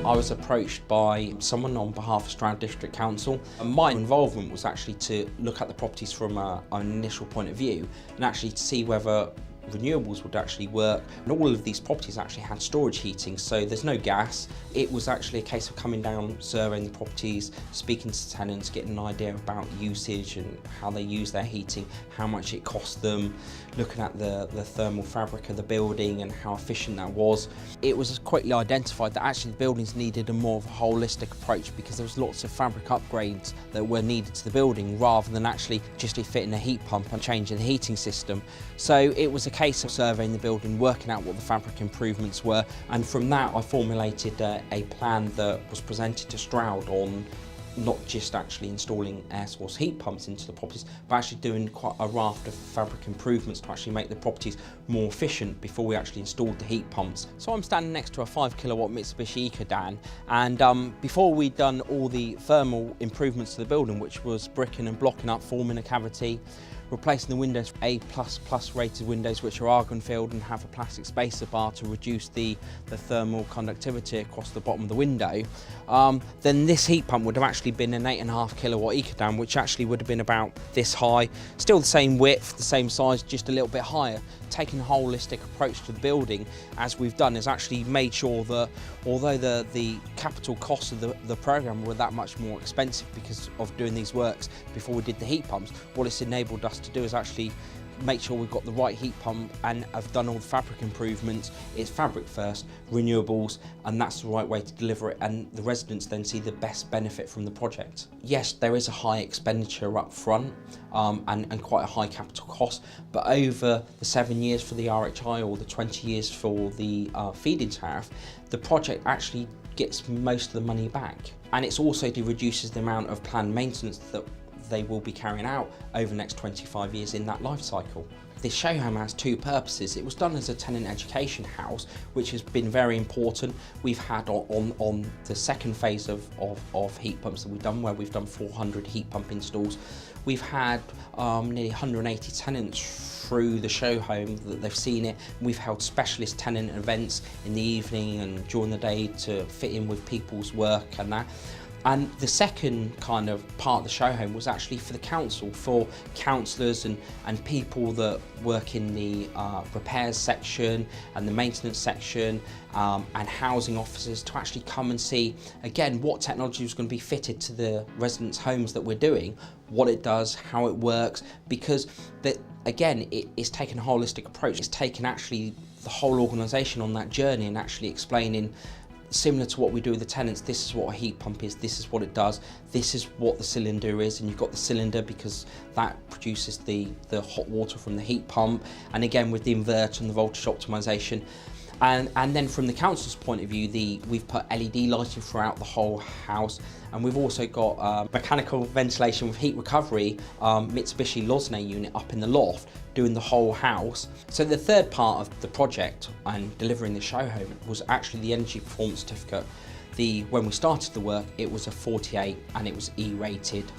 I was approached by someone on behalf of Stroud District Council. And my involvement was actually to look at the properties from an initial point of view and actually to see whether renewables would actually work. And all of these properties actually had storage heating, so there's no gas. It was actually a case of coming down, surveying the properties, speaking to tenants, getting an idea about usage and how they use their heating, how much it cost them, looking at the thermal fabric of the building and how efficient that was. It was quickly identified that actually the buildings needed a more of a holistic approach because there was lots of fabric upgrades that were needed to the building rather than actually just fitting a heat pump and changing the heating system. So it was a case of surveying the building, working out what the fabric improvements were, and from that I formulated a plan that was presented to Stroud on not just actually installing air source heat pumps into the properties, but actually doing quite a raft of fabric improvements to actually make the properties more efficient before we actually installed the heat pumps. So I'm standing next to a 5 kilowatt Mitsubishi Ecodan, and before we'd done all the thermal improvements to the building, which was bricking and blocking up, forming a cavity, replacing the windows A++ rated windows, which are argon filled and have a plastic spacer bar to reduce the thermal conductivity across the bottom of the window, then this heat pump would have actually been an 8.5 kilowatt Ecodan, which actually would have been about this high, still the same width, the same size, just a little bit higher. Taking a holistic approach to the building, as we've done, has actually made sure that although the capital costs of the programme were that much more expensive because of doing these works before we did the heat pumps, what it's enabled us to do is actually make sure we've got the right heat pump and have done all the fabric improvements. It's fabric first, renewables, and that's the right way to deliver it, and the residents then see the best benefit from the project. Yes, there is a high expenditure up front and quite a high capital cost, but over the 7 years for the RHI or the 20 years for the feed-in tariff, the project actually gets most of the money back. And it's also reduces the amount of planned maintenance that they will be carrying out over the next 25 years in that life cycle. This show home has two purposes. It was done as a tenant education house, which has been very important. We've had on the second phase of heat pumps that we've done, where we've done 400 heat pump installs, we've had nearly 180 tenants through the show home that they've seen it. We've held specialist tenant events in the evening and during the day to fit in with people's work and that. And the second kind of part of the show home was actually for the council, for councillors and people that work in the repairs section and the maintenance section and housing officers to actually come and see, again, what technology was going to be fitted to the residents' homes that we're doing, what it does, how it works, because again, it's taken a holistic approach. It's taken actually the whole organisation on that journey and actually explaining, similar to what we do with the tenants, this is what a heat pump is, this is what it does, this is what the cylinder is, and you've got the cylinder because that produces the hot water from the heat pump, and again with the inverter and the voltage optimization. And then from the council's point of view, we've put LED lighting throughout the whole house, and we've also got mechanical ventilation with heat recovery, Mitsubishi Losnay unit up in the loft, doing the whole house. So the third part of the project and delivering the show home was actually the energy performance certificate. When we started the work, it was a 48 and it was E-rated,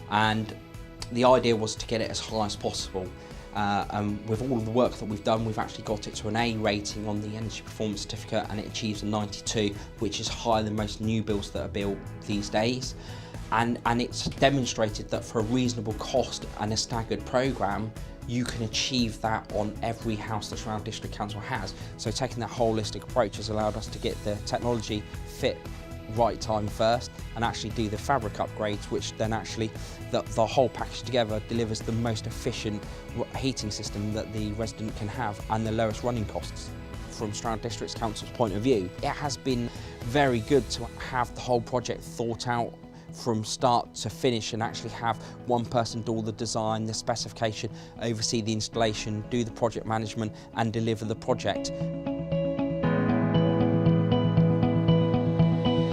and the idea was to get it as high as possible. And with all of the work that we've done, we've actually got it to an A rating on the energy performance certificate, and it achieves a 92, which is higher than most new builds that are built these days. And it's demonstrated that for a reasonable cost and a staggered programme, you can achieve that on every house that Stroud District Council has. So taking that holistic approach has allowed us to get the technology fit right time first and actually do the fabric upgrades, which then actually the whole package together delivers the most efficient heating system that the resident can have and the lowest running costs. From Stroud District Council's point of view, it has been very good to have the whole project thought out from start to finish and actually have one person do all the design, the specification, oversee the installation, do the project management and deliver the project.